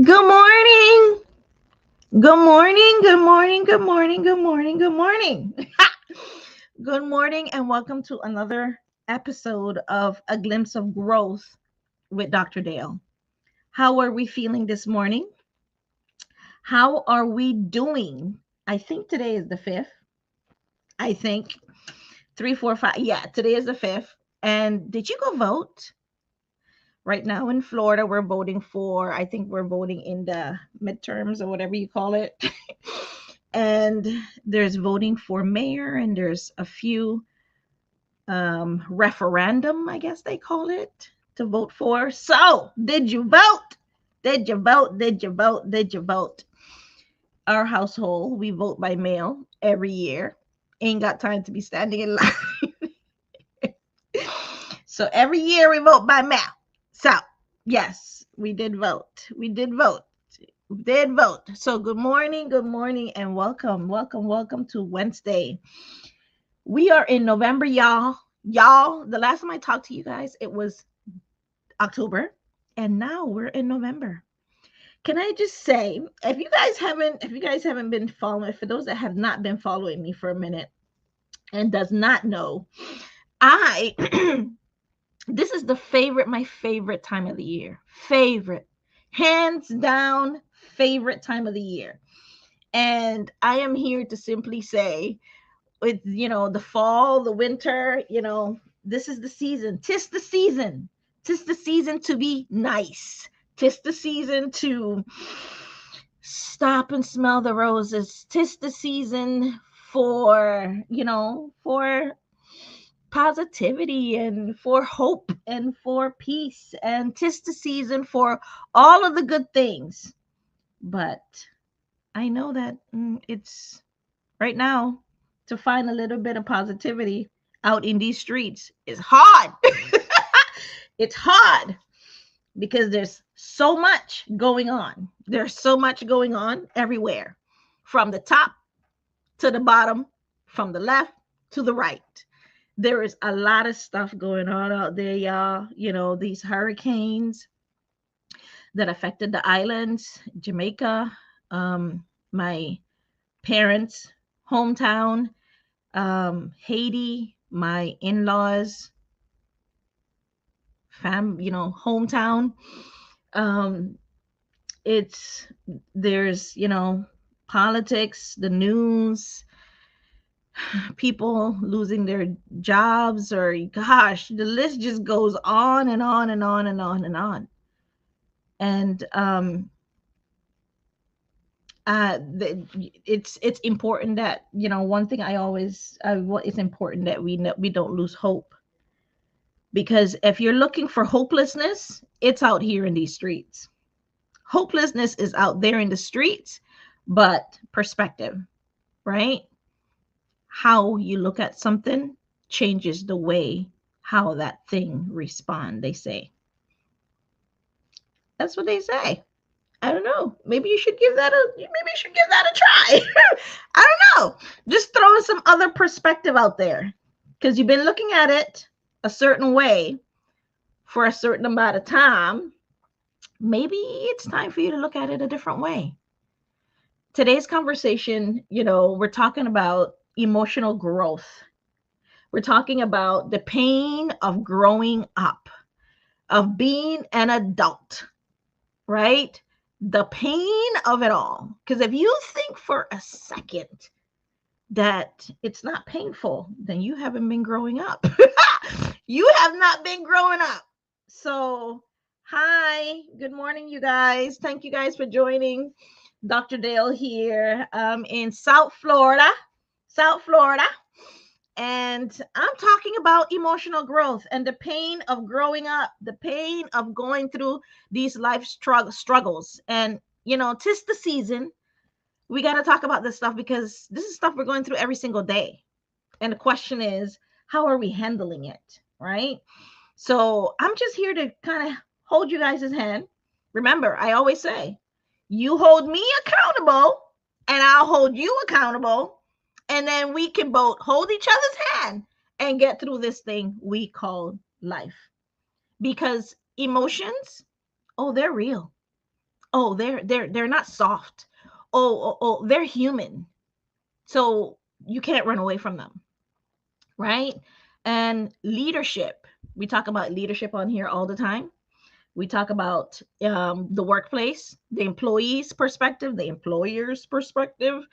Good morning. Good morning. Good morning. Good morning. Good morning. Good morning. Good morning, and welcome to another episode of A Glimpse of Growth with Dr. Dale. How are we feeling this morning? How are we doing? I think today is the 5th. I think 3, 4, 5. Yeah, today is the 5th. And did you go vote? Right now in Florida, we're voting for, I think we're voting in the midterms or whatever you call it. And there's voting for mayor, and there's a few referendum, I guess they call it, to vote for. So, did you vote? Did you vote? Did you vote? Did you vote? Our household, we vote by mail every year. Ain't got time to be standing in line. So every year we vote by mail. So, yes, we did vote. We did vote. We did vote. So, good morning, and welcome, welcome, welcome to Wednesday. We are in November, y'all. Y'all, the last time I talked to you guys, it was October, and now we're in November. Can I just say, if you guys haven't been following, for those that have not been following me for a minute and does not know, I this is my favorite time of the year. Favorite. Hands down, favorite time of the year. And I am here to simply say, with the fall, the winter, this is the season. Tis the season. Tis the season to be nice. Tis the season to stop and smell the roses. Tis the season for positivity and for hope and for peace. And tis the season for all of the good things. But I know that it's right now to find a little bit of positivity out in these streets is hard. It's hard because there's so much going on. There's so much going on everywhere, from the top to the bottom, from the left to the right. There is a lot of stuff going on out there, y'all. These hurricanes that affected the islands, Jamaica, my parents' hometown, Haiti, my in-laws, hometown. Um, it's there's politics, the news, people losing their jobs, or gosh, the list just goes on and on and on and on and on. And it's important that one thing I always it's important that we don't lose hope, because if you're looking for hopelessness, it's out here in these streets. Hopelessness is out there in the streets, but perspective, right? How you look at something changes the way how that thing respond, they say. That's what they say. I don't know. Maybe you should give that a try. I don't know. Just throwing some other perspective out there, because you've been looking at it a certain way for a certain amount of time. Maybe it's time for you to look at it a different way. Today's conversation, we're talking about emotional growth. We're talking about the pain of growing up, of being an adult, right? The pain of it all. Because if you think for a second that it's not painful, then you haven't been growing up. You have not been growing up. So, hi, good morning, you guys. Thank you guys for joining. Dr. Dale here in South Florida. South Florida. And I'm talking about emotional growth and the pain of growing up, the pain of going through these life struggles. And, tis the season. We got to talk about this stuff because this is stuff we're going through every single day. And the question is, how are we handling it? Right? So I'm just here to kind of hold you guys' hand. Remember, I always say, you hold me accountable and I'll hold you accountable. And then we can both hold each other's hand and get through this thing we call life. Because emotions, oh, they're real. Oh, they're not soft. Oh, they're human. So you can't run away from them, right? And leadership. We talk about leadership on here all the time. We talk about the workplace, the employee's perspective, the employer's perspective.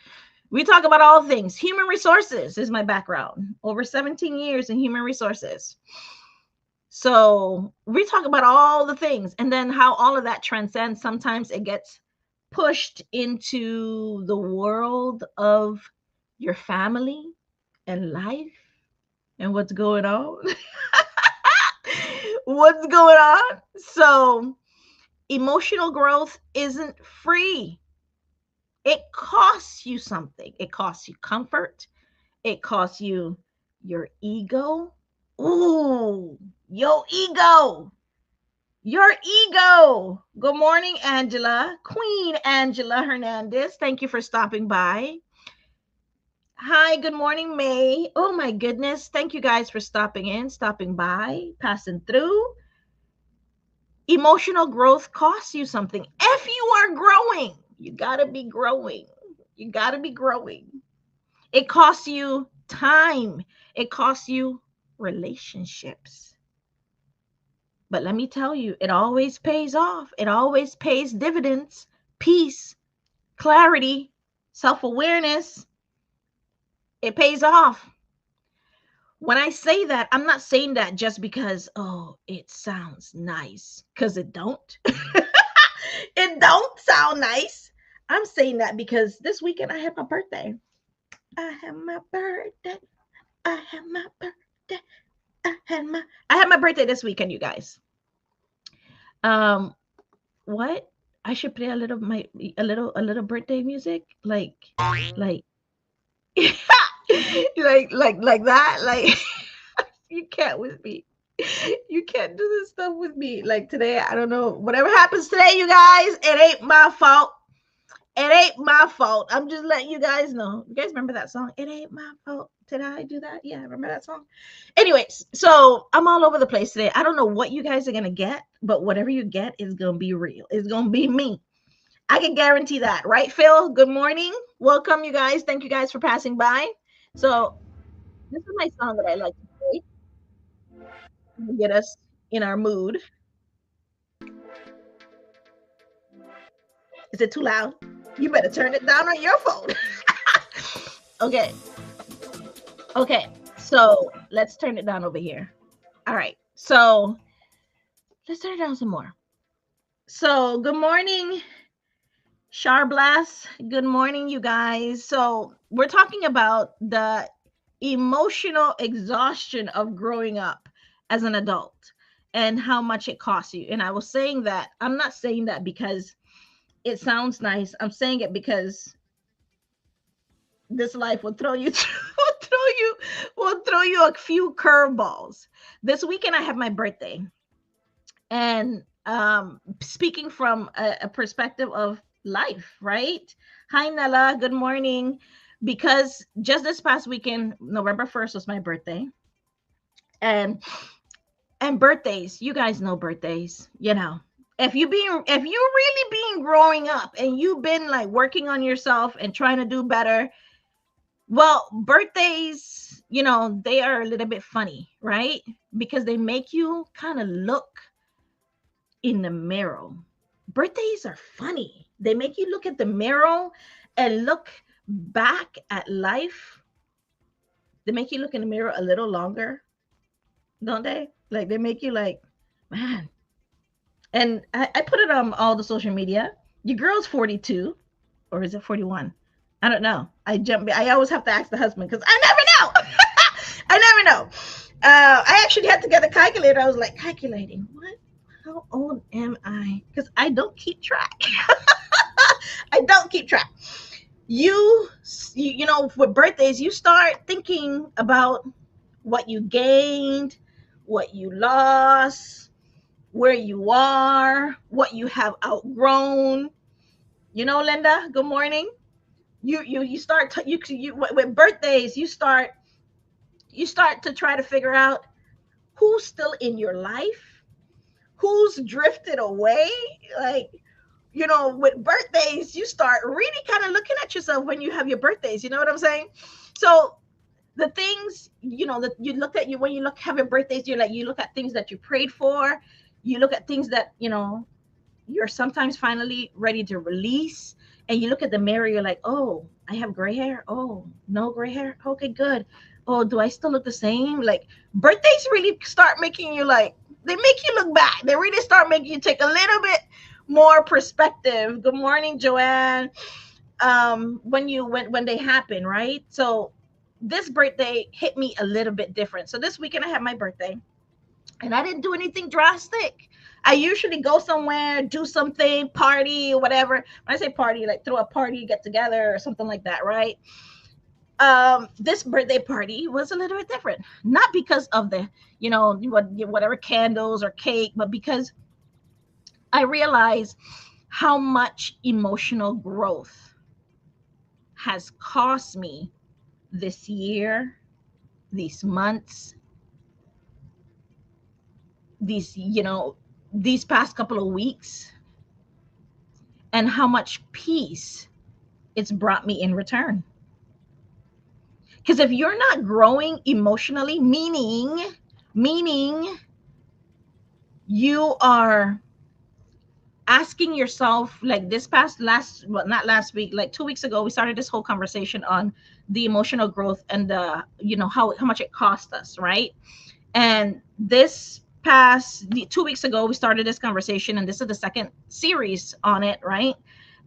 We talk about all things. Human resources is my background. Over 17 years in human resources. So we talk about all the things and then how all of that transcends. Sometimes it gets pushed into the world of your family and life and what's going on. What's going on? So emotional growth isn't free. It costs you something. It costs you comfort. It costs you your ego. Ooh, your ego. Your ego. Good morning, Angela. Queen Angela Hernandez. Thank you for stopping by. Hi, good morning, May. Oh my goodness. Thank you guys for stopping in, stopping by, passing through. Emotional growth costs you something. If you are growing, you got to be growing. You got to be growing. It costs you time. It costs you relationships. But let me tell you, it always pays off. It always pays dividends. Peace, clarity, self-awareness. It pays off. When I say that, I'm not saying that just because, oh, it sounds nice, because it don't. It don't sound nice. I'm saying that because this weekend I had my birthday. I had my birthday. I had my birthday. I had my birthday this weekend, you guys. Um, what? I should play a little birthday music, like like that. Like you can't with me. You can't do this stuff with me. Like today, I don't know. Whatever happens today, you guys, it ain't my fault. It ain't my fault. I'm just letting you guys know. You guys remember that song? It ain't my fault. Did I do that? Yeah, remember that song? Anyways, so I'm all over the place today. I don't know what you guys are gonna get, but whatever you get is gonna be real. It's gonna be me. I can guarantee that, right, Phil? Good morning. Welcome, you guys. Thank you guys for passing by. So this is my song that I like to play to get us in our mood. Is it too loud? You better turn it down on your phone. Okay. Okay. So let's turn it down over here. All right. So let's turn it down some more. So good morning, Charblas. Good morning, you guys. So we're talking about the emotional exhaustion of growing up as an adult and how much it costs you. And I was saying that I'm not saying that because it sounds nice. I'm saying it because this life will throw you will throw you a few curveballs. This weekend I have my birthday. And speaking from a perspective of life, right? Hi Nella, good morning. Because just this past weekend, November 1st was my birthday. And birthdays, you guys know birthdays, if you really been growing up and you've been like working on yourself and trying to do better, well, birthdays, they are a little bit funny, right? Because they make you kind of look in the mirror. Birthdays are funny. They make you look at the mirror and look back at life. They make you look in the mirror a little longer, don't they? Like they make you like, man. And I put it on all the social media. Your girl's 42, or is it 41? I don't know. I always have to ask the husband because I never know. I never know. I actually had to get a calculator. I was like, calculating what? How old am I? Because I don't keep track. I don't keep track. With birthdays, you start thinking about what you gained, what you lost, where you are, what you have outgrown. Linda, good morning. You start with birthdays, you start to try to figure out who's still in your life, who's drifted away, like with birthdays, you start really kind of looking at yourself when you have your birthdays. You know what I'm saying? So the things, that you look at, you when you look have your birthdays, you look at things that you prayed for, you look at things that you're sometimes finally ready to release, and you look at the mirror, you're like, oh, I have gray hair. Oh, no gray hair. Okay, good. Oh, do I still look the same? Like, birthdays really start making you, like, they make you look back. They really start making you take a little bit more perspective. Good morning, Joanne. When they happen, right? So this birthday hit me a little bit different. So this weekend I had my birthday, and I didn't do anything drastic. I usually go somewhere, do something, party or whatever. When I say party, like throw a party, get together or something like that, right? This birthday party was a little bit different. Not because of the, whatever candles or cake, but because I realized how much emotional growth has cost me this year, these months, these past couple of weeks, and how much peace it's brought me in return. Because if you're not growing emotionally, meaning you are asking yourself, like this past last, well, not last week, like 2 weeks ago, we started this whole conversation on the emotional growth and the, how much it cost us, right? And this past 2 weeks ago, we started this conversation, and this is the second series on it, right?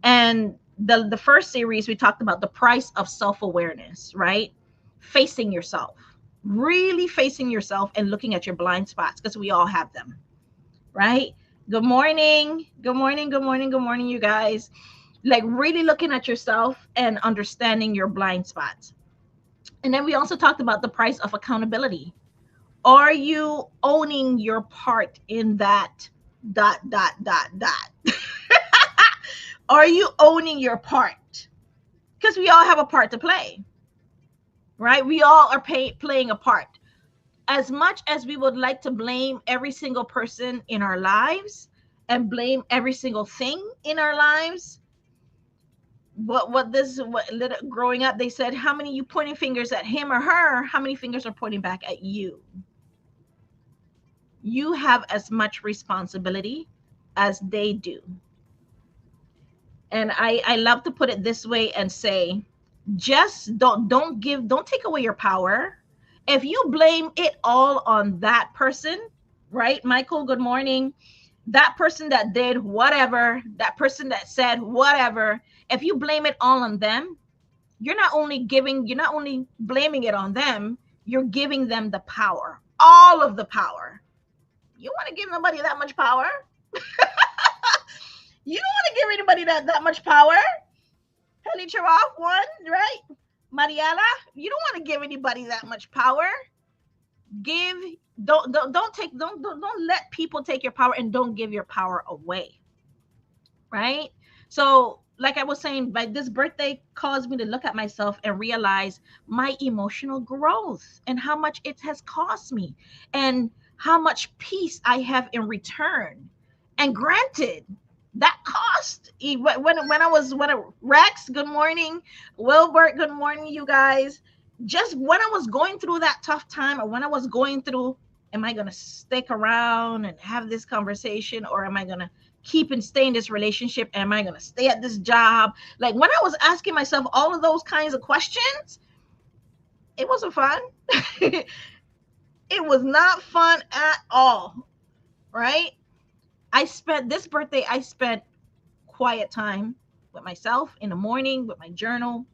And the first series, we talked about the price of self-awareness, right? Facing yourself, really facing yourself and looking at your blind spots, because we all have them, right? Good morning, good morning, good morning, good morning, you guys. Like, really looking at yourself and understanding your blind spots. And then we also talked about the price of accountability. Are you owning your part in that dot dot dot dot? Are you owning your part? Because we all have a part to play, right? We all are playing a part. As much as we would like to blame every single person in our lives and blame every single thing in our lives, growing up, they said, how many you pointing fingers at him or her, how many fingers are pointing back at you? You have as much responsibility as they do. And I love to put it this way and say, just don't take away your power. If you blame it all on that person, right? Michael, good morning. That person that did whatever, that person that said whatever, if you blame it all on them, you're not only blaming it on them, you're giving them the power, all of the power. You want to give nobody that much power? You don't want to give anybody that much power. Heli Chiraf, one, right? Mariela, you don't want to give anybody that much power. Give don't let people take your power, and don't give your power away. Right? So, like I was saying, by this birthday caused me to look at myself and realize my emotional growth and how much it has cost me and how much peace I have in return. And granted, that cost when Rex, good morning, Wilbert, good morning, you guys. Just when I was going through that tough time, or when I was going through, am I going to stick around and have this conversation, or am I going to keep and stay in this relationship? Am I going to stay at this job? Like, when I was asking myself all of those kinds of questions, it wasn't fun. It was not fun at all, right? This birthday, I spent quiet time with myself in the morning with my journal.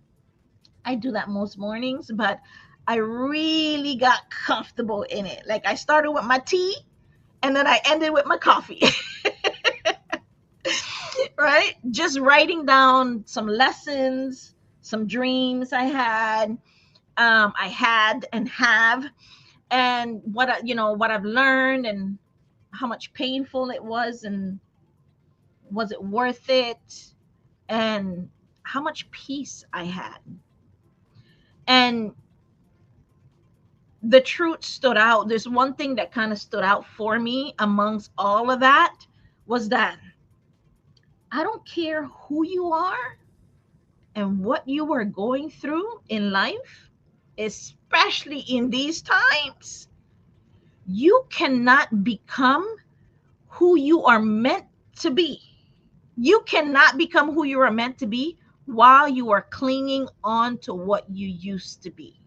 I do that most mornings, but I really got comfortable in it. Like, I started with my tea, and then I ended with my coffee. Right? Just writing down some lessons, some dreams I had and have, and what I've learned, and how much painful it was, and was it worth it, and how much peace I had. And the truth stood out. There's one thing that kind of stood out for me amongst all of that, was that I don't care who you are and what you are going through in life, especially in these times. You cannot become who you are meant to be. You cannot become who you are meant to be while you are clinging on to what you used to be.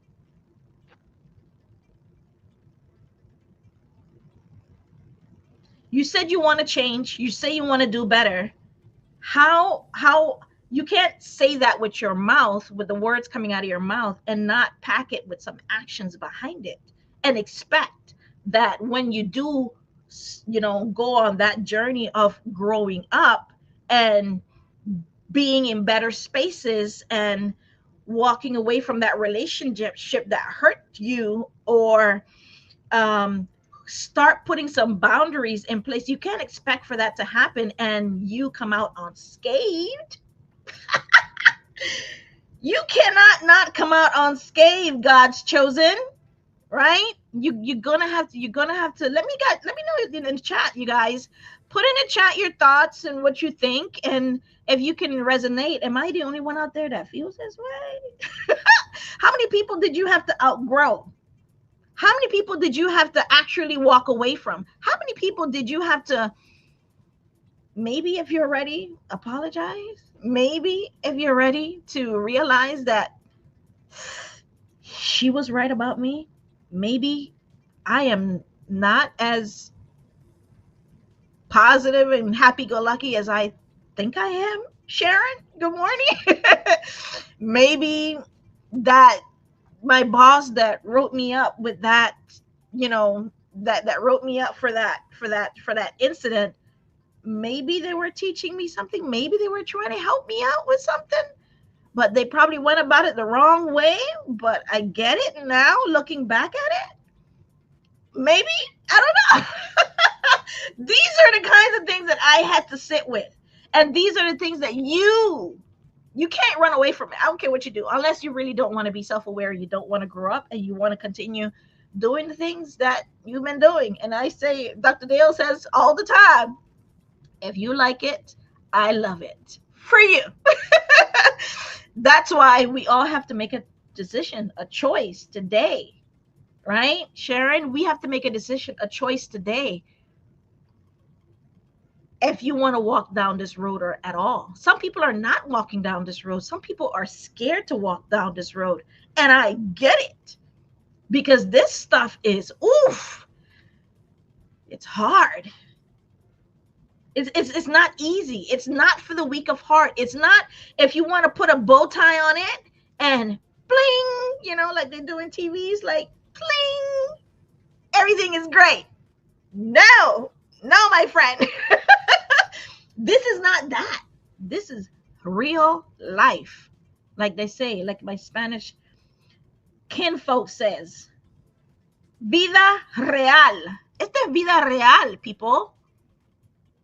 You said you want to change, you say you want to do better. How you can't say that with your mouth, with the words coming out of your mouth, and not pack it with some actions behind it and expect that when you do, go on that journey of growing up and being in better spaces and walking away from that relationship that hurt you, or um, start putting some boundaries in place. You can't expect for that to happen and you come out unscathed. You cannot not come out unscathed, God's chosen, right? You're gonna have to let me know in the chat, you guys. Put in the chat your thoughts and what you think, and if you can resonate. Am I the only one out there that feels this way? How many people did you have to outgrow? How many people did you have to actually walk away from? How many people did you have to, maybe if you're ready, apologize? Maybe if you're ready to realize that she was right about me, maybe I am not as positive and happy go lucky as I think I am. Sharon, good morning. Maybe that my boss that wrote me up with that, that wrote me up for that incident, maybe they were teaching me something, maybe they were trying to help me out with something, but they probably went about it the wrong way. But I get it now, looking back at it. Maybe, I don't know. These are the kinds of things that I had to sit with, and these are the things that you can't run away from it. I don't care what you do, unless you really don't want to be self-aware, you don't want to grow up, and you want to continue doing the things that you've been doing. And I say, Dr. Dale says all the time, if you like it, I love it for you. That's why we all have to make a decision, a choice today, right? Sharon, we have to make a decision, a choice today, if you want to walk down this road or at all. Some people are not walking down this road. Some people are scared to walk down this road. And I get it, because this stuff is, oof, it's hard. It's not easy. It's not for the weak of heart. It's not if you want to put a bow tie on it and bling, like they do in TVs, like bling, everything is great. No, no, my friend. This is not that. This is real life. Like they say, like my Spanish kinfolk says, vida real. Esta es vida real, people.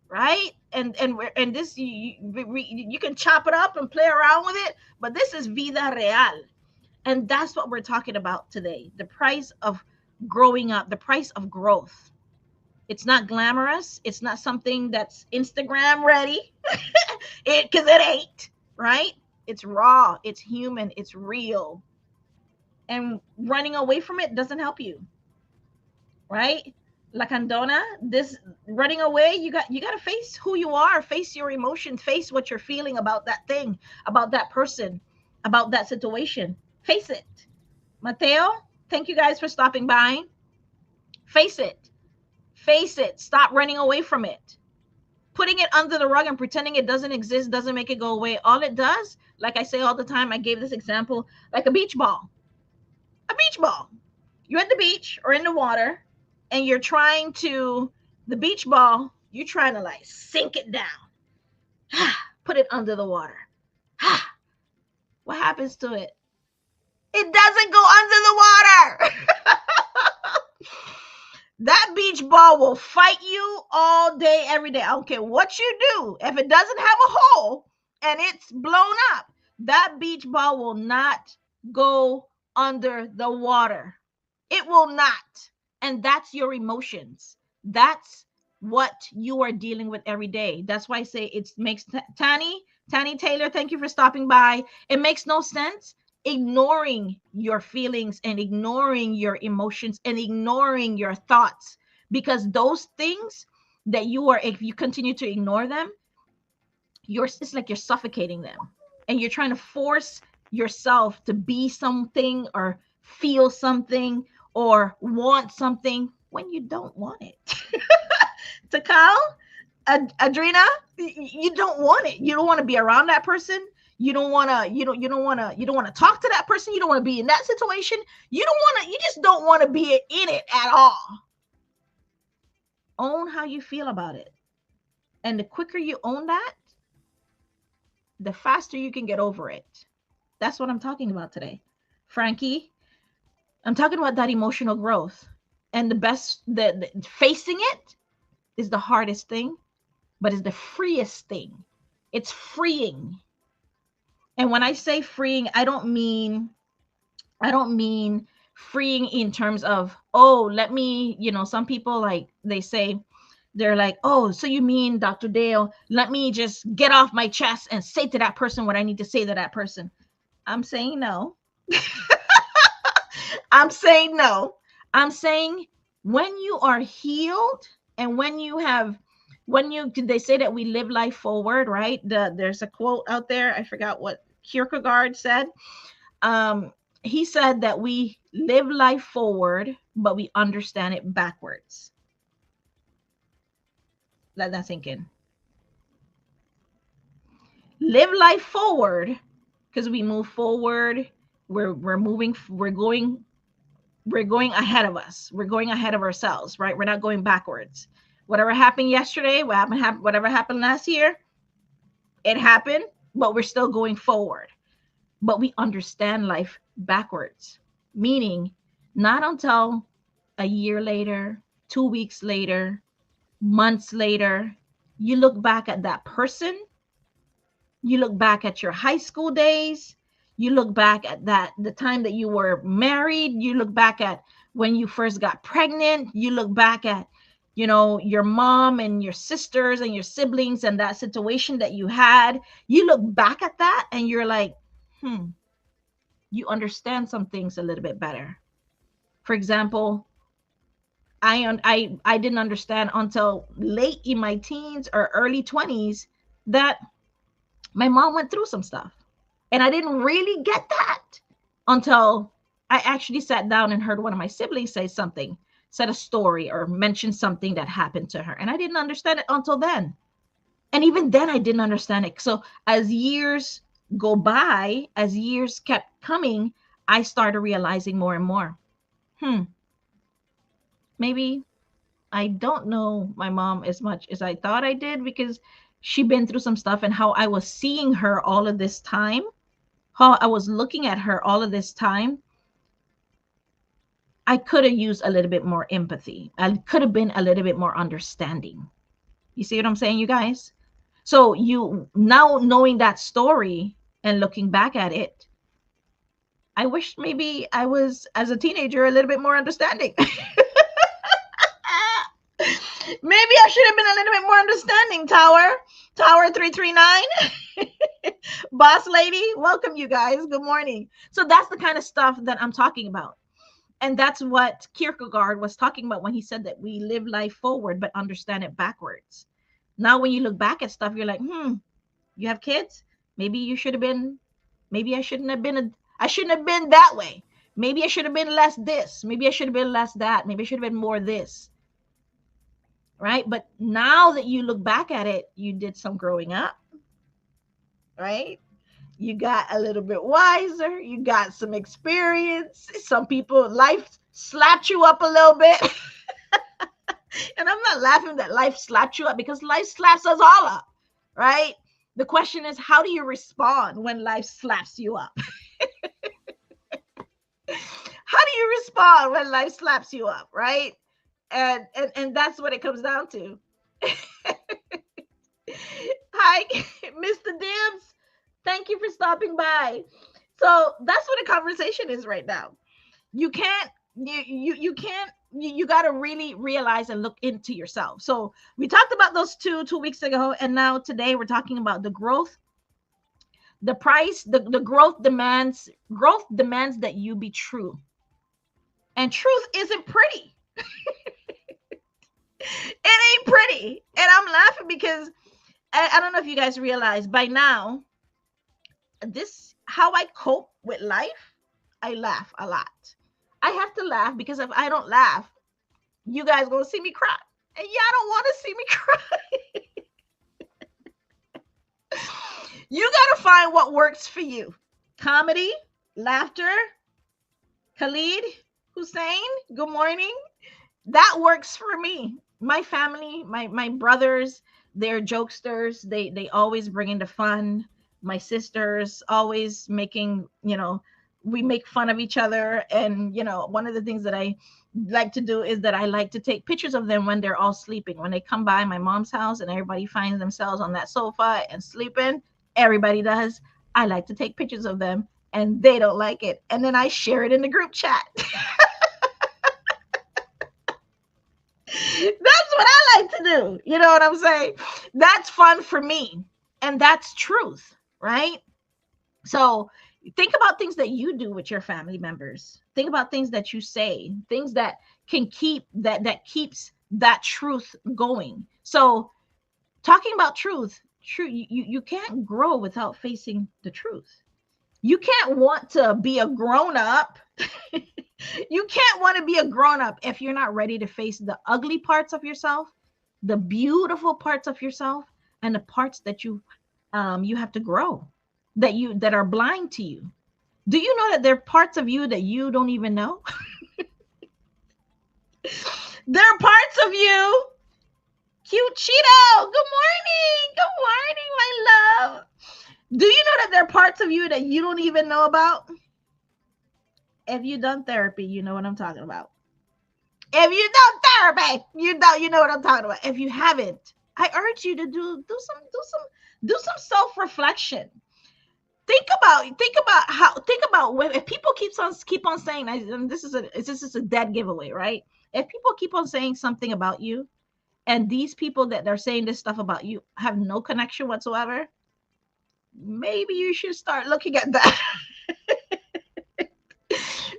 Right? And this, you can chop it up and play around with it, but this is vida real. And that's what we're talking about today. The price of growing up, the price of growth. It's not glamorous. It's not something that's Instagram ready. Because it ain't, right? It's raw, it's human, it's real. And running away from it doesn't help you, right? La Candona, this running away, you got to face who you are, face your emotions, face what you're feeling about that thing, about that person, about that situation. Face it. Mateo, thank you guys for stopping by. Face it. Face it. Stop running away from it. Putting it under the rug and pretending it doesn't exist doesn't make it go away. All it does, like I say all the time, I gave this example, like a beach ball. A beach ball. You're at the beach or in the water, and you're trying to, the beach ball, you're trying to like sink it down. Put it under the water. What happens to it? It doesn't go under the water. That beach ball will fight you all day, every day. I don't care what you do. If it doesn't have a hole and it's blown up, that beach ball will not go under the water. It will not. And that's your emotions. That's what you are dealing with every day. That's why I say it makes Tanny Taylor, thank you for stopping by. It makes no sense ignoring your feelings and ignoring your emotions and ignoring your thoughts, because those things that you are, if you continue to ignore them, it's like you're suffocating them, and you're trying to force yourself to be something or feel something or want something when you don't want it. Takal, Adrena, you don't want it. You don't want to be around that person. You don't want to. You don't want to talk to that person. You don't want to be in that situation. You don't want to. You just don't want to be in it at all. Own how you feel about it, and the quicker you own that, the faster you can get over it. That's what I'm talking about today, Frankie. I'm talking about that emotional growth, and the facing it is the hardest thing, but it's the freest thing. It's freeing. And when I say freeing, I don't mean freeing in terms of, oh, let me, some people, like, they say, they're like, oh, so you mean, Dr. Dale, let me just get off my chest and say to that person what I need to say to that person. I'm saying no. I'm saying no. I'm saying when you are healed, and they say that we live life forward, right? There's a quote out there. I forgot what Kierkegaard said. He said that we live life forward, but we understand it backwards. Let that sink in. Live life forward because we move forward. We're going ahead of us. We're going ahead of ourselves, right? We're not going backwards. Whatever happened yesterday, whatever happened last year, it happened, but we're still going forward. But we understand life backwards, meaning not until a year later, 2 weeks later, months later, you look back at that person, you look back at your high school days, you look back at the time that you were married, you look back at when you first got pregnant, you look back at, your mom and your sisters and your siblings and that situation that you had. You look back at that and you're like, you understand some things a little bit better. For example, I didn't understand until late in my teens or early 20s that my mom went through some stuff. And I didn't really get that until I actually sat down and heard one of my siblings said a story or mention something that happened to her. And I didn't understand it until then. And even then I didn't understand it. So as years go by, as years kept coming, I started realizing more and more. Maybe I don't know my mom as much as I thought I did, because she'd been through some stuff, and how I was seeing her all of this time, how I was looking at her all of this time, I could have used a little bit more empathy. I could have been a little bit more understanding. You see what I'm saying, you guys? So you now knowing that story and looking back at it, I wish maybe I was, as a teenager, a little bit more understanding. Maybe I should have been a little bit more understanding, Tower 339. Boss lady, welcome you guys. Good morning. So that's the kind of stuff that I'm talking about. And that's what Kierkegaard was talking about when he said that we live life forward but understand it backwards. Now when you look back at stuff, you're like, you have kids? Maybe I shouldn't have been that way. Maybe I should have been less this. Maybe I should have been less that. Maybe I should have been more this. Right? But now that you look back at it, you did some growing up, right? You got a little bit wiser. You got some experience. Some people, life slapped you up a little bit. And I'm not laughing that life slapped you up, because life slaps us all up, right? The question is, how do you respond when life slaps you up? How do you respond when life slaps you up, right? And that's what it comes down to. Hi, Mr. Dibs. Thank you for stopping by. So that's what the conversation is right now. You can't you got to really realize and look into yourself. So we talked about those 2 weeks ago, and now today we're talking about the growth. The price, the growth demands that you be true. And truth isn't pretty. It ain't pretty. And I'm laughing because I don't know if you guys realize by now, this how I cope with life. I laugh a lot. I have to laugh because if I don't laugh, you guys gonna see me cry. And y'all don't want to see me cry. You gotta find what works for you. Comedy, laughter. Khalid, Hussein, good morning. That works for me. My family, my brothers, they're jokesters. They always bring in the fun. My sisters always making, we make fun of each other. And one of the things that I like to do is that I like to take pictures of them when they're all sleeping. When they come by my mom's house and everybody finds themselves on that sofa and sleeping, everybody does. I like to take pictures of them, and they don't like it. And then I share it in the group chat. That's what I like to do. You know what I'm saying? That's fun for me. And that's truth, right? So think about things that you do with your family members. Think about things that you say, things that can keeps that truth going. So talking about truth, you can't grow without facing the truth. You can't want to be a grown up. You can't want to be a grown up if you're not ready to face the ugly parts of yourself, the beautiful parts of yourself, and the parts that you have to grow, that are blind to you. Do you know that there are parts of you that you don't even know? There are parts of you. Cute Cheeto, good morning, my love. Do you know that there are parts of you that you don't even know about? If you've done therapy, you know what I'm talking about. If you've done therapy, you know what I'm talking about. If you haven't, I urge you to do some self-reflection. Think about when, if people keep on saying, and this is a dead giveaway, right? If people keep on saying something about you, and these people that are saying this stuff about you have no connection whatsoever, maybe you should start looking at that.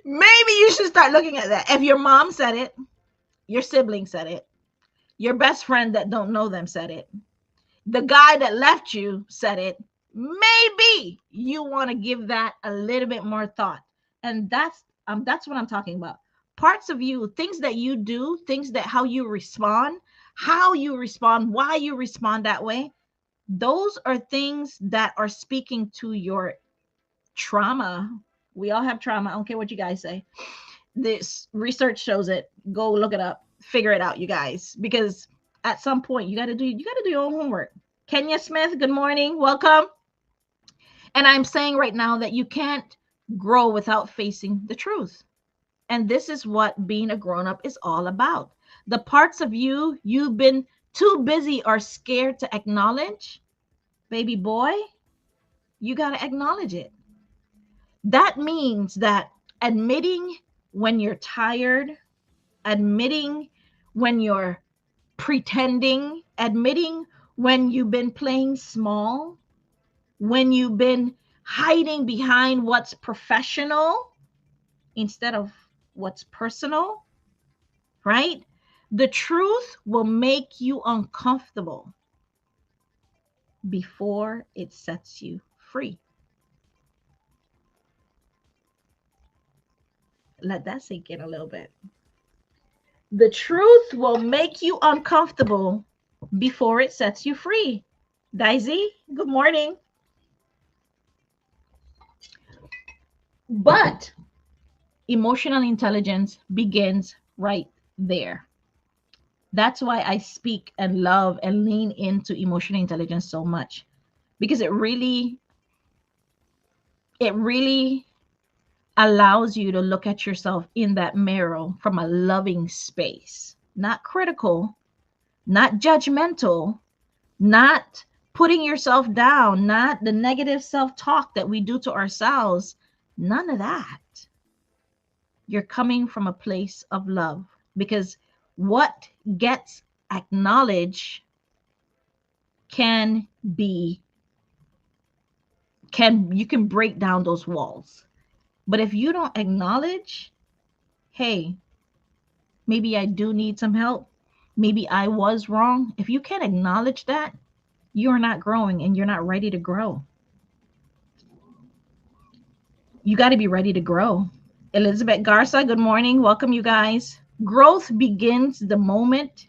Maybe you should start looking at that. If your mom said it, your sibling said it, your best friend that don't know them said it, the guy that left you said it, maybe you want to give that a little bit more thought. And that's what I'm talking about. Parts of you, things that you do, things that how you respond, why you respond that way. Those are things that are speaking to your trauma. We all have trauma. I don't care what you guys say. This research shows it. Go look it up. Figure it out, you guys. Because at some point you got to do your own homework. Kenya Smith, good morning. Welcome. And I'm saying right now that you can't grow without facing the truth. And this is what being a grown-up is all about. The parts of you you've been too busy or scared to acknowledge, baby boy, you got to acknowledge it. That means that admitting when you're tired, admitting when you're pretending, admitting when you've been playing small, when you've been hiding behind what's professional instead of what's personal, right? The truth will make you uncomfortable before it sets you free. Let that sink in a little bit. The truth will make you uncomfortable before it sets you free. Daisy, good morning. But emotional intelligence begins right there. That's why I speak and love and lean into emotional intelligence so much, because it really allows you to look at yourself in that mirror from a loving space, not critical, not judgmental, not putting yourself down, not the negative self-talk that we do to ourselves. None of that. You're coming from a place of love, because what gets acknowledged can be can you can break down those walls. But if you don't acknowledge, hey, maybe I do need some help, maybe I was wrong, if you can't acknowledge that, you're not growing and you're not ready to grow. You got to be ready to grow. Elizabeth Garza, good morning. Welcome, you guys. Growth begins the moment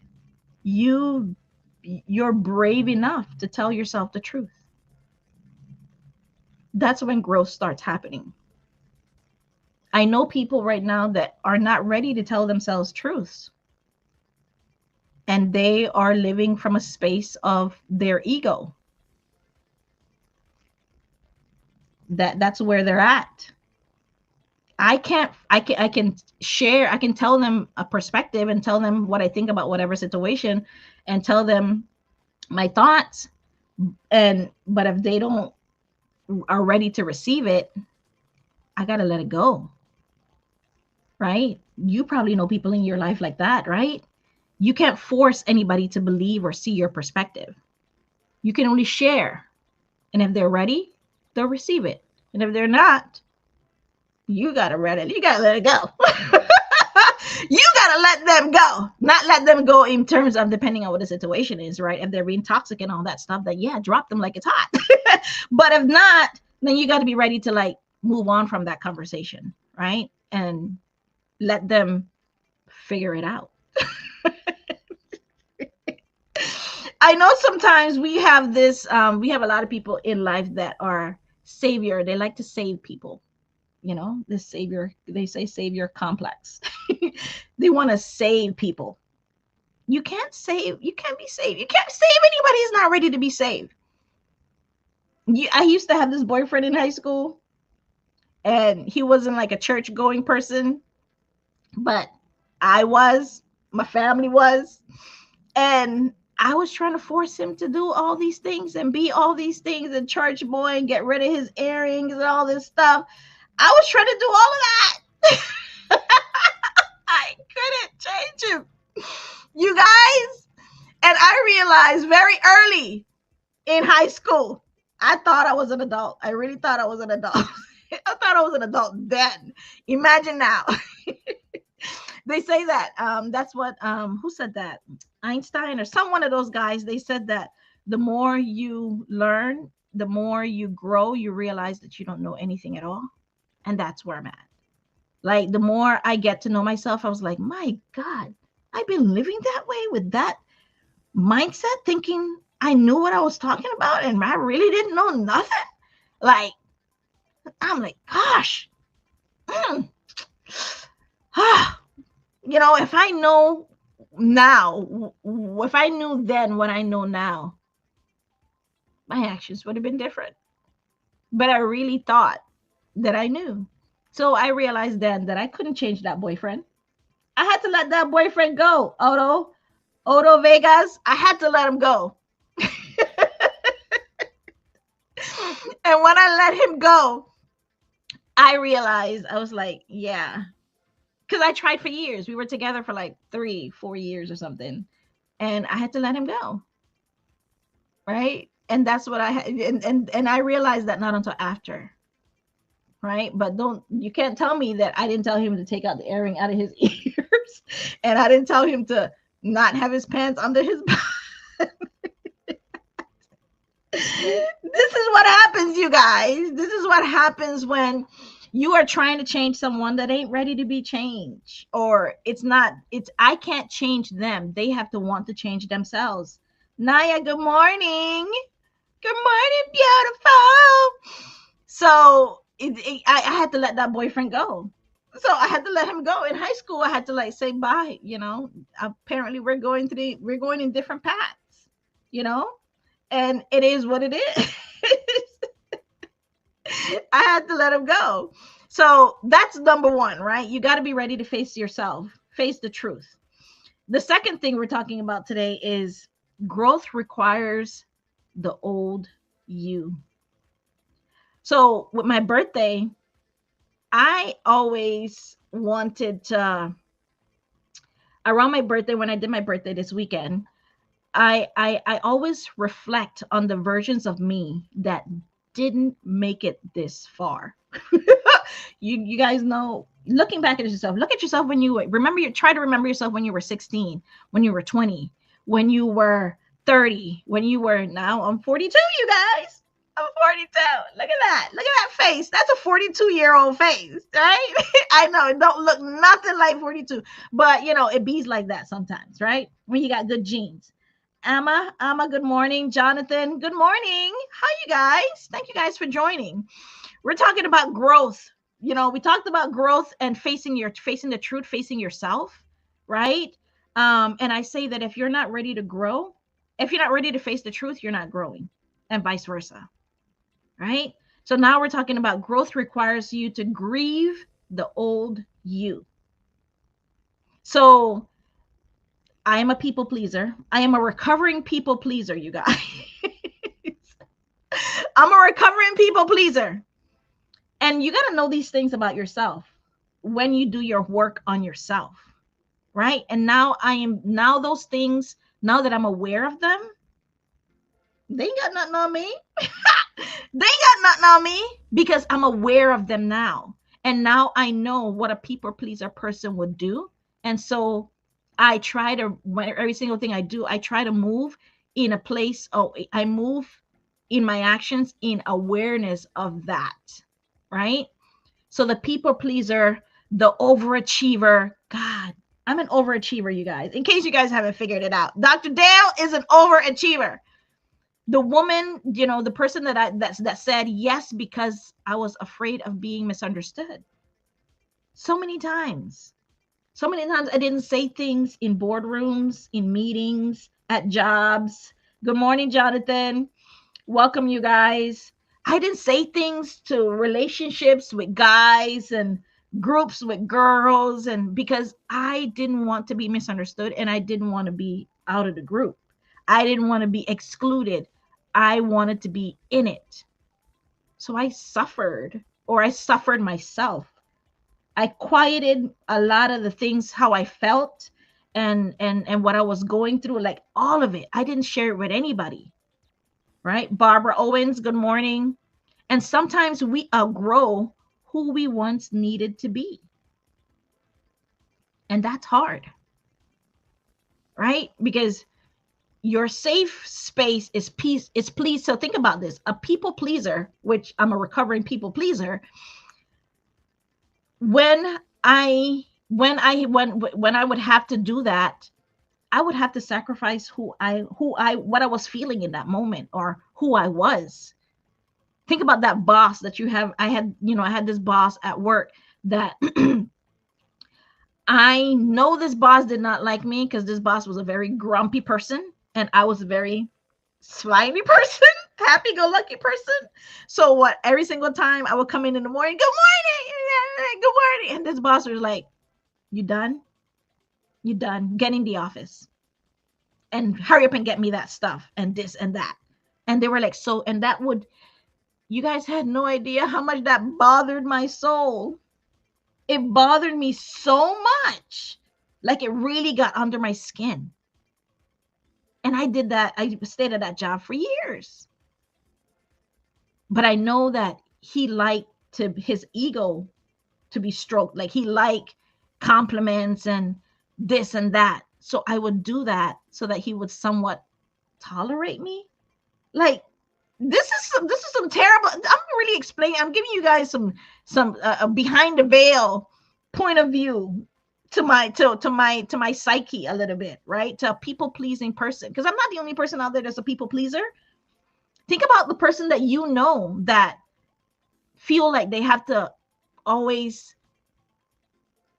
you you're brave enough to tell yourself the truth. That's when growth starts happening. I know people right now that are not ready to tell themselves truths, and they are living from a space of their ego. That's where they're at. I can share, I can tell them a perspective and tell them what I think about whatever situation and tell them my thoughts, and but if they don't are ready to receive it, I got to let it go. Right? You probably know people in your life like that, right? You can't force anybody to believe or see your perspective. You can only share. And if they're ready, they'll receive it. And if they're not, you got to read it. You got to let it go. You got to let them go. Not let them go in terms of depending on what the situation is, right? If they're being toxic and all that stuff, then yeah, drop them like it's hot. But if not, then you got to be ready to like move on from that conversation, right? And let them figure it out. I know sometimes we have this, we have a lot of people in life that are savior. They like to save people, you know, this savior, they say savior complex. They want to save people. You can't save, you can't be saved. You can't save anybody who's not ready to be saved. I used to have this boyfriend in high school, and he wasn't like a church going person, but I was, my family was, and I was trying to force him to do all these things and be all these things and church boy and get rid of his earrings and all this stuff. I was trying to do all of that. I couldn't change him, you guys. And I realized very early in high school, I thought I was an adult. I really thought I was an adult. I thought I was an adult then. Imagine now. They say that that's what who said that, Einstein or some one of those guys. They said that the more you learn, the more you grow, you realize that you don't know anything at all. And that's where I'm at. Like the more I get to know myself, I was like, my God, I've been living that way with that mindset, thinking I knew what I was talking about and I really didn't know nothing. Like I'm like, gosh. You know, if I know now, if I knew then what I know now, my actions would have been different. But I really thought that I knew. So I realized then that I couldn't change that boyfriend. I had to let that boyfriend go. Odo Vegas, I had to let him go. And when I let him go, I realized, I was like, yeah. Because I tried for years. We were together for like 3-4 years or something. And I had to let him go. Right? And that's what I had. And I realized that not until after. Right? But you can't tell me that I didn't tell him to take out the earring out of his ears. And I didn't tell him to not have his pants under his butt. This is what happens, you guys. This is what happens when you are trying to change someone that ain't ready to be changed. Or I can't change them. They have to want to change themselves. Naya, good morning. Good morning, beautiful. So I had to let that boyfriend go. So I had to let him go. In high school, I had to like say bye, you know. Apparently we're going in different paths, you know, and it is what it is. I had to let him go. So that's number one, right? You got to be ready to face yourself, face the truth. The second thing we're talking about today is growth requires the old you. So with my birthday, I always wanted to Around my birthday, when I did my birthday this weekend, I always reflect on the versions of me that didn't make it this far. You guys know, looking back at yourself, look at yourself when you remember, you try to remember yourself when you were 16, when you were 20, when you were 30, when you were, now I'm 42, you guys. I'm 42. Look at that. Look at that face. That's a 42-year-old face, right? I know it don't look nothing like 42, but you know, it bees like that sometimes, right? When you got good genes. Amma, good morning. Jonathan, good morning. How you guys? Thank you guys for joining. We're talking about growth. You know, we talked about growth and facing the truth, facing yourself, right? And I say that if you're not ready to grow, if you're not ready to face the truth, you're not growing, and vice versa, right? So now we're talking about growth requires you to grieve the old you. So I am a people pleaser. I am a recovering people pleaser, you guys. I'm a recovering people pleaser. And you got to know these things about yourself when you do your work on yourself, right? And now those things, now that I'm aware of them, they ain't got nothing on me. They ain't got nothing on me because I'm aware of them now. And now I know what a people pleaser person would do. And so I try to, every single thing I do, I try to move in a place, I move in my actions in awareness of that, right? So the people pleaser, the overachiever, God, I'm an overachiever, you guys. In case you guys haven't figured it out, Dr. Dale is an overachiever. The woman, you know, the person that said yes because I was afraid of being misunderstood. So many times. So many times I didn't say things in boardrooms, in meetings, at jobs. Good morning, Jonathan. Welcome, you guys. I didn't say things to relationships with guys and groups with girls, and because I didn't want to be misunderstood and I didn't want to be out of the group. I didn't want to be excluded. I wanted to be in it. So I suffered, or I suffered myself. I quieted a lot of the things, how I felt, and what I was going through, like all of it. I didn't share it with anybody, right? Barbara Owens, good morning. And sometimes we outgrow who we once needed to be. And that's hard, right? Because your safe space is peace, is please. So think about this. A people pleaser, which I'm a recovering people pleaser, when I would have to do that, I would have to sacrifice what I was feeling in that moment, or who I was. Think about that boss that you have. I had this boss at work that I know this boss did not like me because this boss was a very grumpy person and I was a very slimy person, happy-go-lucky person. So what? Every single time I would come in the morning, good morning, good morning, and this boss was like, "You done? You done? Get in the office and hurry up and get me that stuff and this and that." And they were like, so, and that would, you guys had no idea how much that bothered my soul. It bothered me so much, like it really got under my skin. And I did that. I stayed at that job for years. But I know that he liked his ego to be stroked. Like he liked compliments and this and that. So I would do that so that he would somewhat tolerate me. Like this is some terrible. I'm really explaining. I'm giving you guys some behind the veil point of view to my psyche a little bit, right? To a people pleasing person, because I'm not the only person out there that's a people pleaser. Think about the person that you know that feel like they have to always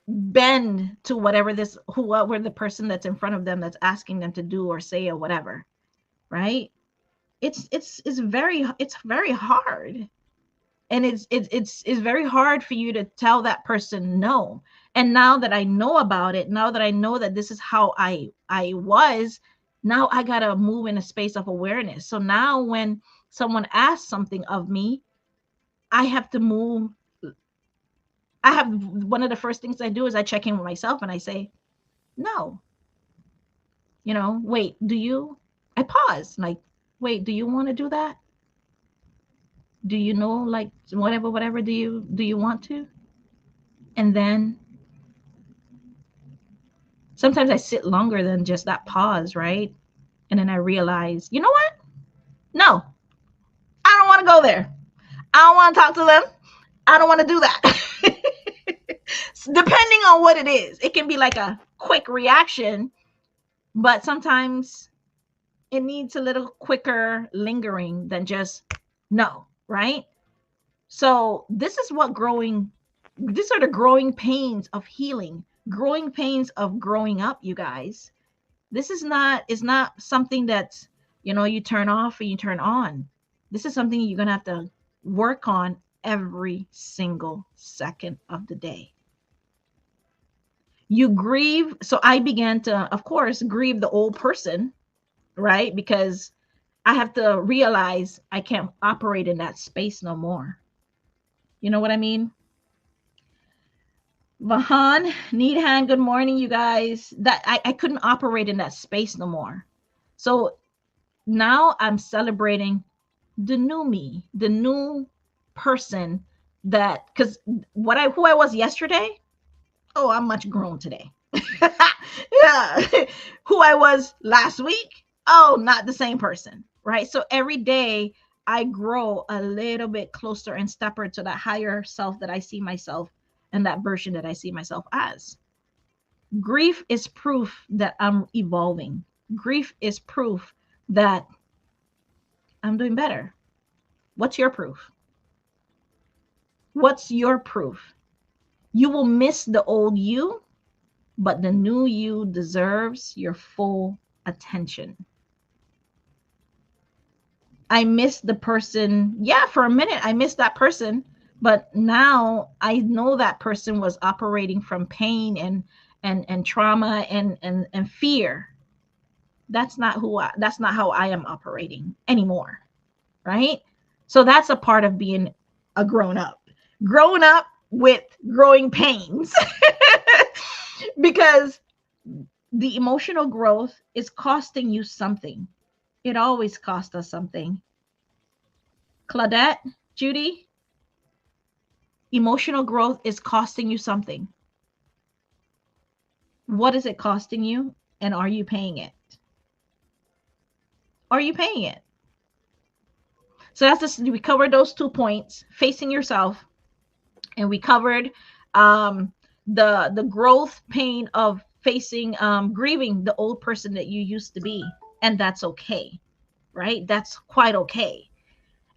bend to whoever the person that's in front of them that's asking them to do or say or whatever, right? It's very hard. And it's very hard for you to tell that person no. And now that I know about it, now that I know that this is how I was, now I gotta move in a space of awareness. So now when someone asks something of me, I have to move. I have, one of the first things I do is I check in with myself and I say, No. Wait, do you? I pause. Like, wait, do you want to do that? Do you know, like, whatever, do you want to? And then sometimes I sit longer than just that pause, right? And then I realize, you know what? No, I don't want to go there. I don't want to talk to them. I don't want to do that. Depending on what it is, it can be like a quick reaction, but sometimes it needs a little quicker lingering than just no, right? So these are the growing pains of healing, growing pains of growing up, you guys. This is not something that's, you turn off and you turn on. This is something you're going to have to work on every single second of the day. You grieve. So I began to, of course, grieve the old person, right? Because I have to realize I can't operate in that space no more. You know what I mean? Vahan, Needhan, good morning, you guys. That I couldn't operate in that space no more. So now I'm celebrating the new me, the new person that, because who I was yesterday, oh, I'm much grown today. Yeah. Who I was last week, oh, not the same person, right? So every day I grow a little bit closer and stepper to that higher self that I see myself and that version that I see myself as. Grief is proof that I'm evolving. Grief is proof that I'm doing better. What's your proof? What's your proof? You will miss the old you, but the new you deserves your full attention. I miss the person. Yeah, for a minute, I missed that person. But now I know that person was operating from pain and trauma and fear. That's not that's not how I am operating anymore. Right? So that's a part of being a grown up. Grown up with growing pains. Because the emotional growth is costing you something. It always costs us something. Claudette, Judy, emotional growth is costing you something. What is it costing you? And are you paying it? Are you paying it? So we covered those 2 points, facing yourself, and we covered the growth pain of facing grieving the old person that you used to be, and that's okay, right? That's quite okay.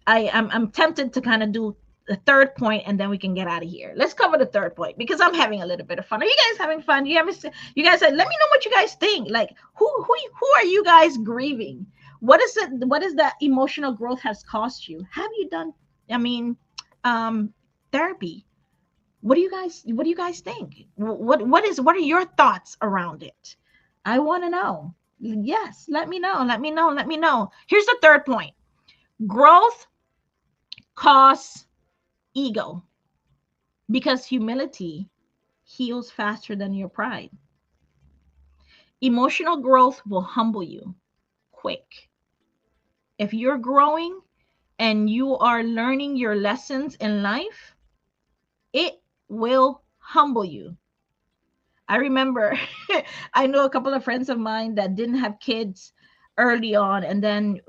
I'm tempted to kind of do the third point and then we can get out of here. Let's cover the third point because I'm having a little bit of fun. Are you guys having fun? You guys said, let me know what you guys think. Like who are you guys grieving? What is that emotional growth has cost you? Have you done, I mean, therapy? What do you guys think? What are your thoughts around it? I want to know. Yes, let me know. Here's the third point. Growth costs ego because humility heals faster than your pride. Emotional growth will humble you quick. If you're growing and you are learning your lessons in life, it will humble you. I remember I know a couple of friends of mine that didn't have kids early on, and then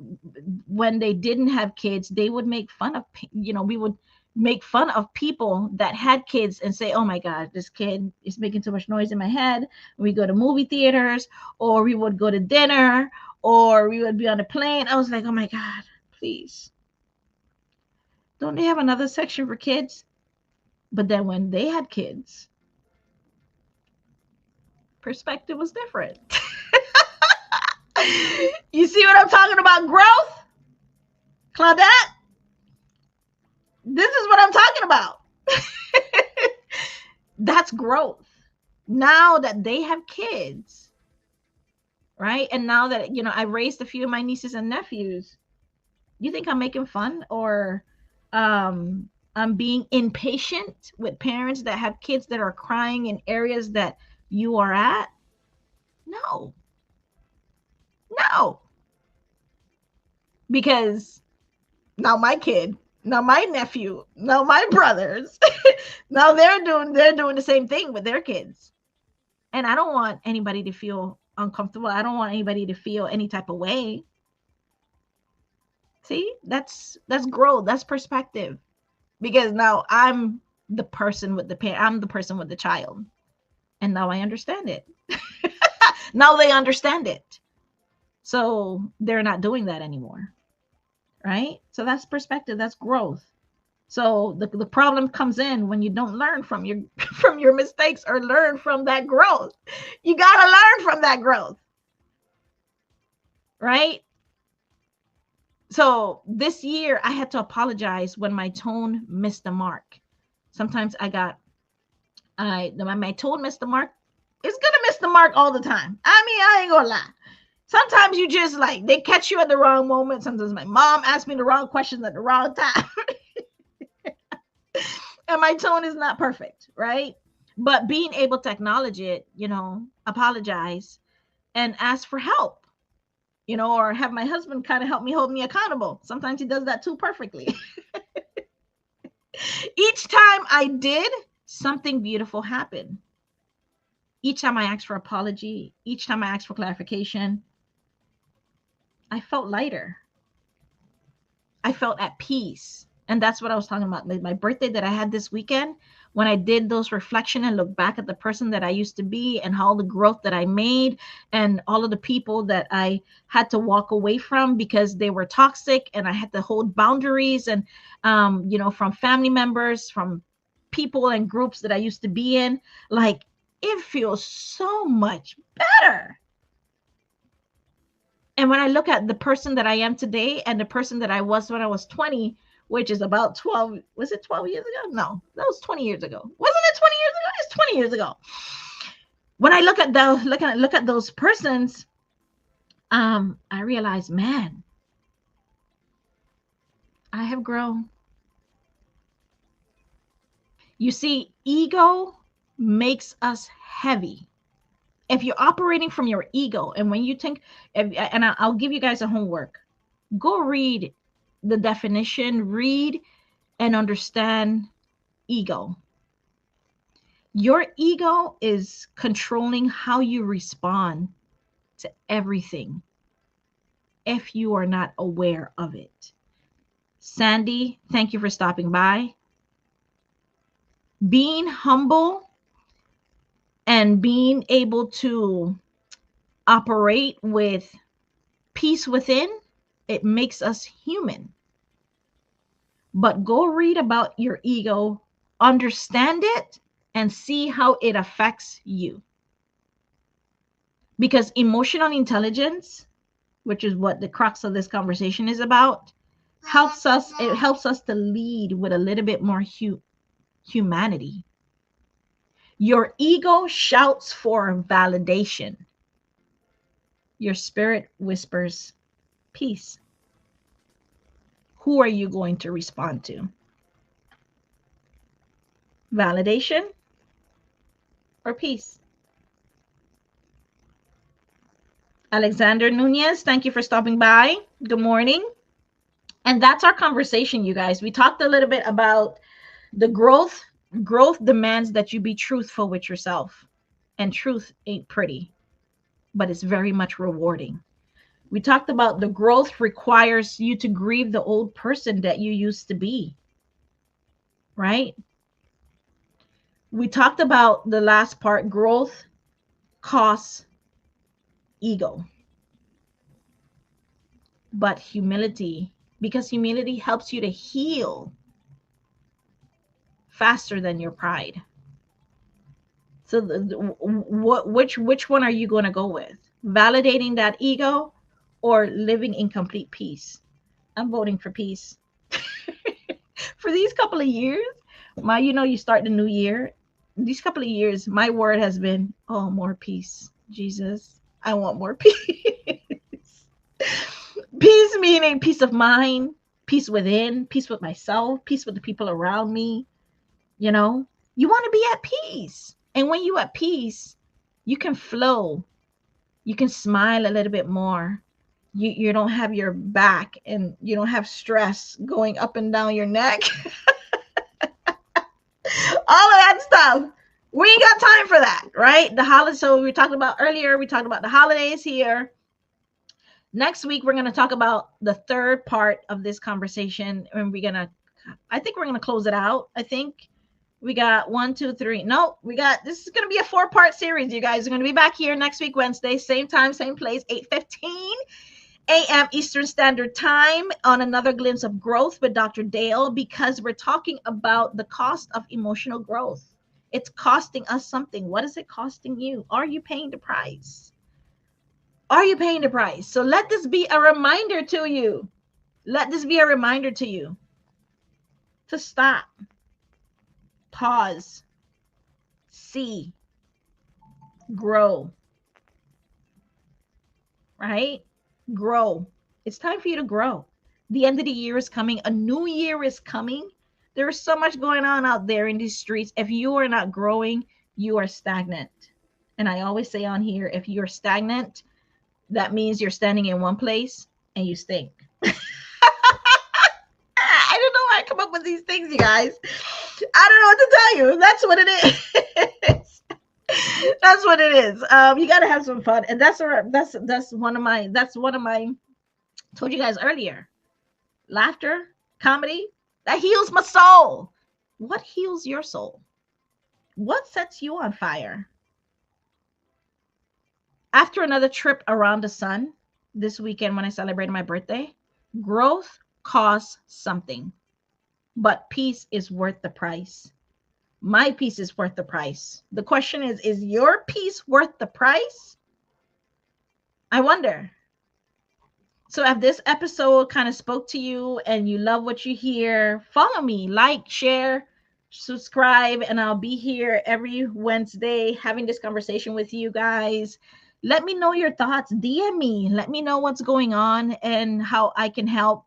when they didn't have kids, they would make fun of, we would make fun of people that had kids and say, oh my God, this kid is making too much noise in my head. We go to movie theaters, or we would go to dinner, or we would be on a plane. I was like, oh my God, please. Don't they have another section for kids? But then when they had kids, perspective was different. You see what I'm talking about? Growth? Claudette? This is what I'm talking about. That's growth. Now that they have kids, right? And now that, I raised a few of my nieces and nephews, you think I'm making fun or I'm being impatient with parents that have kids that are crying in areas that you are at? No, no. Because now my kid, now my nephew, now my brothers, now they're doing the same thing with their kids. And I don't want anybody to feel uncomfortable. I don't want anybody to feel any type of way. See, that's growth, that's perspective. Because now I'm the person with the parent, I'm the person with the child. And now I understand it. Now they understand it. So they're not doing that anymore. Right? So that's perspective, that's growth. So the problem comes in when you don't learn from your from your mistakes or learn from that growth. You got to learn from that growth. Right? So this year I had to apologize when my tone missed the mark. Sometimes my tone missed the mark. It's gonna miss the mark all the time. I mean, I ain't gonna lie. Sometimes you just like they catch you at the wrong moment. Sometimes my mom asked me the wrong questions at the wrong time. And my tone is not perfect, right? But being able to acknowledge it, apologize and ask for help, or have my husband kind of help me hold me accountable. Sometimes he does that too perfectly. Each time I did, something beautiful happened. Each time I asked for apology, each time I asked for clarification, I felt lighter. I felt at peace. And that's what I was talking about. My birthday that I had this weekend, when I did those reflection and look back at the person that I used to be and all the growth that I made and all of the people that I had to walk away from because they were toxic and I had to hold boundaries and, from family members, from people and groups that I used to be in, like it feels so much better. And when I look at the person that I am today and the person that I was when I was 20, which is about 12, was it 12 years ago? No, that was 20 years ago. Wasn't it 20 years ago? It's 20 years ago. When I look at those persons, I realize, man, I have grown. You see, ego makes us heavy. If you're operating from your ego, and when you think, and I'll give you guys a homework, go read the definition, read and understand ego. Your ego is controlling how you respond to everything if you are not aware of it. Sandy, thank you for stopping by. Being humble and being able to operate with peace within, it makes us human. But go read about your ego, understand it, and see how it affects you. Because emotional intelligence, which is what the crux of this conversation is about, it helps us to lead with a little bit more humanity. Your ego shouts for validation. Your spirit whispers peace. Who are you going to respond to? Validation or peace? Alexander Nunez, thank you for stopping by. Good morning. And that's our conversation, you guys. We talked a little bit about the growth. Growth demands that you be truthful with yourself. And truth ain't pretty, but it's very much rewarding. We talked about the growth requires you to grieve the old person that you used to be, right? We talked about the last part, growth costs ego. But humility, because humility helps you to heal faster than your pride. So which one are you going to go with? Validating that ego or living in complete peace? I'm voting for peace. For these couple of years, you start the new year. These couple of years, my word has been, oh, more peace. Jesus, I want more peace. Peace meaning peace of mind, peace within, peace with myself, peace with the people around me. You want to be at peace. And when you're at peace, you can flow You can smile a little bit more. You don't have your back and you don't have stress going up and down your neck. All of that stuff. We ain't got time for that, right? The holidays. So we talked about earlier, we talked about the holidays here. Next week, we're going to talk about the third part of this conversation. And I think we're going to close it out. I think we got 1, 2, 3. No, this is going to be a 4-part series. You guys are going to be back here next week, Wednesday, same time, same place, 8:15 a.m. Eastern Standard Time on another glimpse of growth with Dr. Dale, because we're talking about the cost of emotional growth. It's costing us something. What is it costing you? Are you paying the price? Are you paying the price? So let this be a reminder to you. Let this be a reminder to you to stop, pause, see, grow, right? Grow. It's time for you to grow. The end of the year is coming. A new year is coming. There is so much going on out there in these streets. If you are not growing, you are stagnant. And I always say on here, if you're stagnant, that means you're standing in one place and you stink. I don't know why I come up with these things, you guys. I don't know what to tell you. That's what it is. That's what it is. You got to have some fun. And that's one of my told you guys earlier. Laughter, comedy, that heals my soul. What heals your soul? What sets you on fire? After another trip around the sun this weekend when I celebrated my birthday, growth costs something, but peace is worth the price. My peace is worth the price. The question is your peace worth the price? I wonder. So if this episode kind of spoke to you and you love what you hear, follow me, like, share, subscribe, and I'll be here every Wednesday having this conversation with you guys. Let me know your thoughts. DM me. Let me know what's going on and how I can help.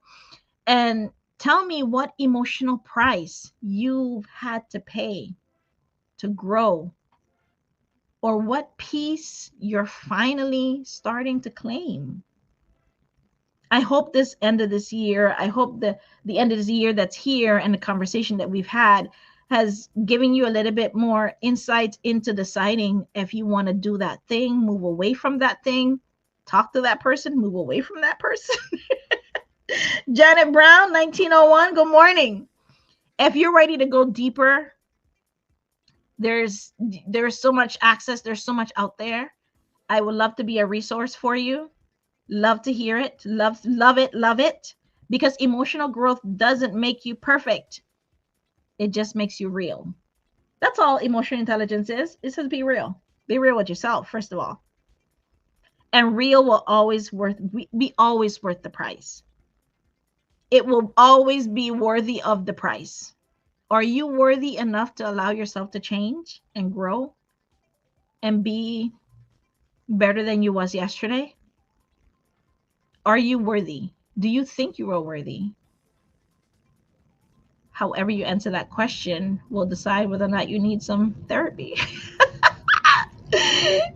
And tell me what emotional price you've had to pay to grow, or what peace you're finally starting to claim. I hope this end of this year, I hope the end of this year that's here and the conversation that we've had has given you a little bit more insight into deciding if you want to do that thing, move away from that thing, talk to that person, move away from that person. Janet Brown, 1901, good morning. If you're ready to go deeper, there's so much access, there's so much out there. I would love to be a resource for you. Love to hear it. Love it. Because emotional growth doesn't make you perfect. It just makes you real. That's all emotional intelligence is. It says be real. Be real with yourself, first of all. And real will always be always worth the price. It will always be worthy of the price. Are you worthy enough to allow yourself to change and grow and be better than you was yesterday? Are you worthy? Do you think you are worthy? However you answer that question will decide whether or not you need some therapy.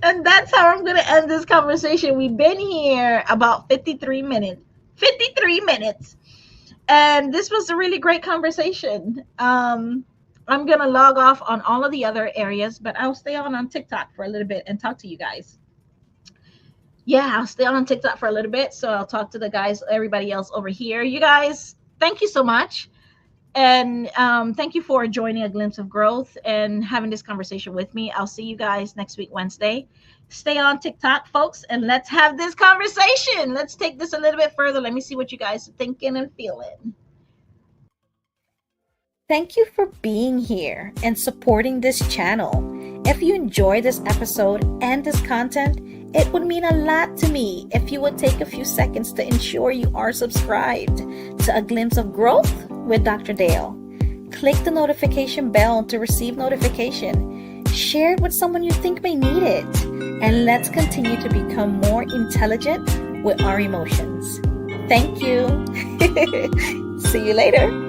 And that's how I'm going to end this conversation. We've been here about 53 minutes. 53 minutes. And this was a really great conversation. I'm going to log off on all of the other areas, but I'll stay on TikTok for a little bit and talk to you guys. Yeah, I'll stay on TikTok for a little bit. So I'll talk to the guys, everybody else over here. You guys, thank you so much. And thank you for joining A Glimpse of Growth and having this conversation with me. I'll see you guys next week, Wednesday. Stay on TikTok, folks, and let's have this conversation. Let's take this a little bit further. Let me see what you guys are thinking and feeling. Thank you for being here and supporting this channel. If you enjoyed this episode and this content, it would mean a lot to me if you would take a few seconds to ensure you are subscribed to A Glimpse of Growth with Dr. Dale. Click the notification bell to receive notification. Share it with someone you think may need it. And let's continue to become more intelligent with our emotions. Thank you. See you later.